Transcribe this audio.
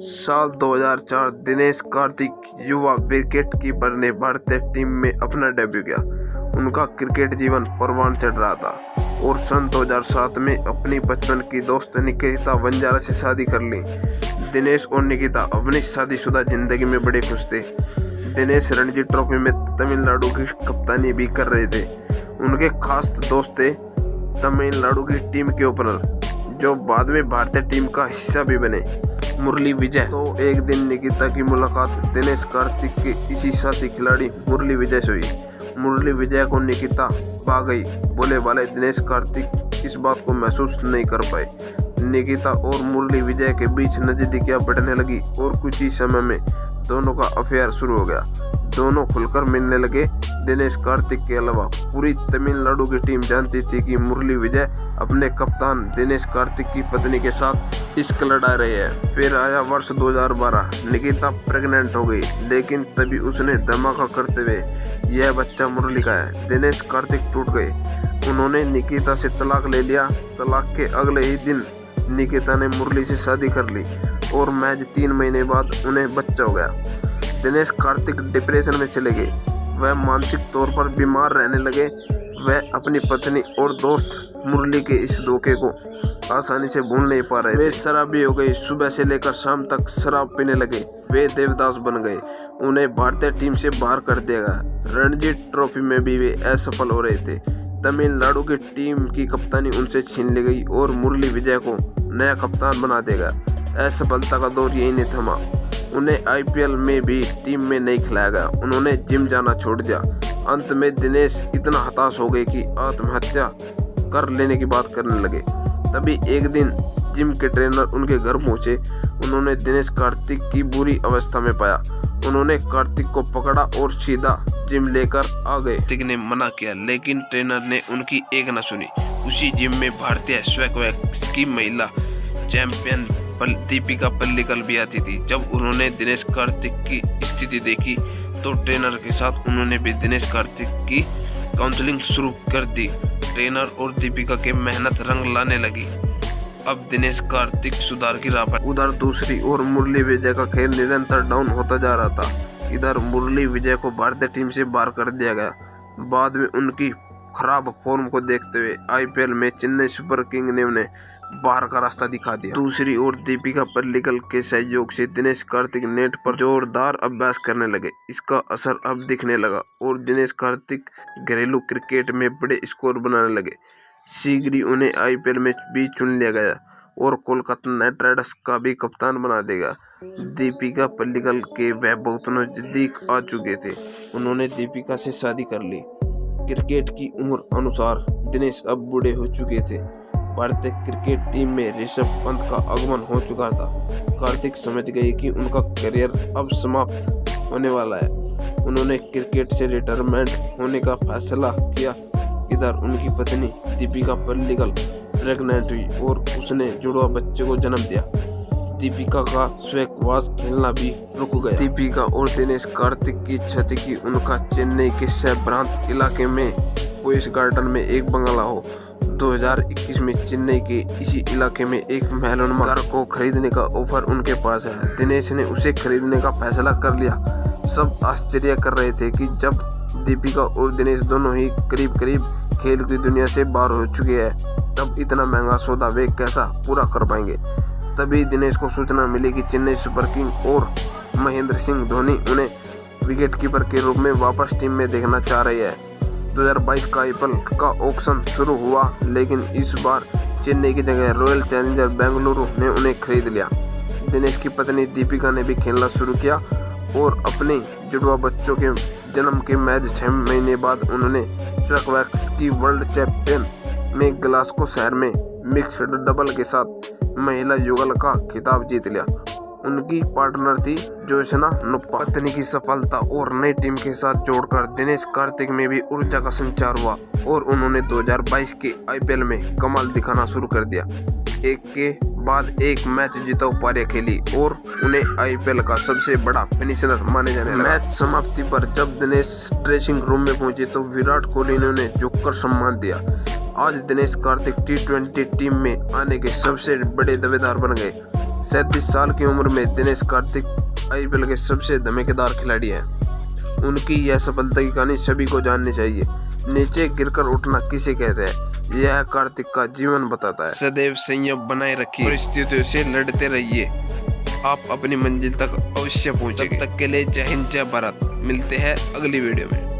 साल 2004 दिनेश कार्तिक युवा wicket keeper ने भारतीय टीम में अपना डेब्यू किया। उनका क्रिकेट जीवन परवान चढ़ रहा था और सन 2007 में अपनी बचपन की दोस्त निकिता वंजारा से शादी कर ली। दिनेश और निकिता अपनी शादीशुदा जिंदगी में बड़े खुश थे। दिनेश रणजी ट्रॉफी में तमिलनाडु की कप्तानी भी कर रहे थे। उनके खास दोस्त थे तमिलनाडु की टीम के ओपनर जो बाद में भारतीय टीम का हिस्सा भी बने, मुरली विजय। तो एक दिन निकिता की मुलाकात दिनेश कार्तिक के इसी साथी खिलाड़ी मुरली विजय से हुई। मुरली विजय को निकिता भा गई। बोले वाले दिनेश कार्तिक इस बात को महसूस नहीं कर पाए। निकिता और मुरली विजय के बीच नजदीकियां बढ़ने लगी और कुछ ही समय में दोनों का अफेयर शुरू हो गया। दोनों खुलकर मिलने लगे। दिनेश कार्तिक के अलावा पूरी तमिलनाडु की टीम जानती थी कि मुरली विजय अपने कप्तान दिनेश कार्तिक की पत्नी के साथ इश्क लड़ा रहे हैं। फिर आया वर्ष 2012। निकिता प्रेग्नेंट हो गई, लेकिन तभी उसने धमाका करते हुए यह बच्चा मुरली का है। दिनेश कार्तिक टूट गए। उन्होंने निकिता से तलाक ले लिया। तलाक के अगले ही दिन निकिता ने मुरली से शादी कर ली और महज 3 महीने बाद उन्हें बच्चा हो गया। दिनेश कार्तिक डिप्रेशन में चले गए। वह मानसिक तौर पर बीमार रहने लगे। वह अपनी पत्नी और दोस्त मुरली के इस धोखे को आसानी से भूल नहीं पा रहे। वे शराबी हो गए। सुबह से लेकर शाम तक शराब पीने लगे। वे देवदास बन गए। उन्हें भारतीय टीम से बाहर कर दिया गया। रणजी ट्रॉफी में भी वे असफल हो रहे थे। तमिलनाडु की टीम की कप्तानी उनसे छीन ली गई और मुरली विजय को नया कप्तान बना दिया गया। असफलता का दौर यही नहीं थमा। उन्हें आईपीएल में भी टीम में नहीं खिलाया गया। उन्होंने जिम जाना छोड़ दिया। अंत में दिनेश इतना हताश हो गए कि आत्महत्या कर लेने की बात करने लगे। तभी एक दिन जिम के ट्रेनर उनके घर पहुंचे। उन्होंने दिनेश कार्तिक की बुरी अवस्था में पाया। उन्होंने कार्तिक को पकड़ा और सीधा जिम लेकर आ गए। कार्तिक ने मना किया, लेकिन ट्रेनर ने उनकी एक न सुनी। उसी जिम में भारतीय स्क्वैश की महिला चैंपियन दीपिका पल्लिकल भी आती थी। जब उन्होंने दिनेश कार्तिक की स्थिति देखी तो ट्रेनर के साथ उन्होंने भी दिनेश कार्तिक की काउंसलिंग शुरू कर दी। ट्रेनर और दीपिका के मेहनत रंग लाने लगी। अब दिनेश कार्तिक सुधार की राह पर। उधर दूसरी ओर मुरली विजय का खेल निरंतर डाउन होता जा रहा था। इधर मुरली विजय को भारतीय टीम से बाहर कर दिया गया। बाद में उनकी खराब फॉर्म को देखते हुए आईपीएल में चेन्नई सुपर किंग ने उन्हें बाहर का रास्ता दिखा दिया। दूसरी ओर दीपिका पल्लिकल के सहयोग से दिनेश कार्तिक नेट पर जोरदार अभ्यास करने लगे। इसका असर अब दिखने लगा और दिनेश कार्तिक घरेलू क्रिकेट में बड़े स्कोर बनाने लगे। शीघ्र ही उन्हें आईपीएल में भी चुन लिया गया और कोलकाता नाइट राइडर्स का भी कप्तान बना देगा। दीपिका पल्लिकल के वह बहुत नजदीक आ चुके थे। उन्होंने दीपिका से शादी कर ली। क्रिकेट की उम्र अनुसार दिनेश अब बूढ़े हो चुके थे। भारतीय क्रिकेट टीम में ऋषभ पंत का आगमन हो चुका था। कार्तिक समझ गए कि उनका करियर अब समाप्त होने वाला है। उन्होंने क्रिकेट से रिटायरमेंट होने का फैसला किया। इधर उनकी पत्नी दीपिका पल्लिकल प्रेग्नेंट हुई और उसने जुड़वा बच्चे को जन्म दिया। दीपिका का स्क्वैश खेलना भी रुक गया। दीपिका और दिनेश कार्तिक की इच्छा थी कि उनका चेन्नई के सैब्रांत इलाके में पोइस गार्डन में एक बंगला हो। 2021 में चेन्नई के इसी इलाके में एक महलनुमा घर को खरीदने का ऑफर उनके पास है। दिनेश ने उसे खरीदने का फैसला कर लिया। सब आश्चर्य कर रहे थे कि जब दीपिका और दिनेश दोनों ही करीब करीब खेल की दुनिया से बाहर हो चुके हैं, तब इतना महंगा सौदा वे कैसा पूरा कर पाएंगे। तभी दिनेश को सूचना मिली कि चेन्नई सुपर किंग और महेंद्र सिंह धोनी उन्हें विकेटकीपर के रूप में वापस टीम में देखना चाह रहे हैं। 2022 का आईपीएल का ऑक्शन शुरू हुआ, लेकिन इस बार चेन्नई की जगह रॉयल चैलेंजर बेंगलुरु ने उन्हें खरीद लिया। दिनेश की पत्नी दीपिका ने भी खेलना शुरू किया और अपने जुड़वा बच्चों के जन्म के महज 6 महीने बाद उन्होंने स्क्वैश की वर्ल्ड चैंपियन में ग्लासगो शहर में मिक्स्ड डबल के साथ महिला युगल का खिताब जीत लिया। उनकी पार्टनर थी जोशना नुप्पा। पत्नी की सफलता और नई टीम के साथ जोड़कर दिनेश कार्तिक में भी ऊर्जा का संचार हुआ और उन्होंने 2022 के आईपीएल में कमाल दिखाना शुरू कर दिया। एक के बाद एक मैच जीता पारियां खेली और उन्हें आईपीएल का सबसे बड़ा फिनिशर माने जाने लगा। मैच समाप्ति पर जब दिनेश ड्रेसिंग रूम में पहुंचे तो विराट कोहली ने उन्हें झुककर सम्मान दिया। आज दिनेश कार्तिक T20 टीम में आने के सबसे बड़े दावेदार बन गए। 37 साल की उम्र में दिनेश कार्तिक आईपीएल के सबसे धमाकेदार खिलाड़ी हैं। उनकी यह सफलता की कहानी सभी को जाननी चाहिए। नीचे गिरकर उठना किसे कहते हैं, यह कार्तिक का जीवन बताता है। सदैव संयम बनाए रखिए, परिस्थितियों से लड़ते रहिए, आप अपनी मंजिल तक अवश्य पहुंचेंगे। तब तक के लिए जय हिंद, जय भारत। मिलते हैं अगली वीडियो में।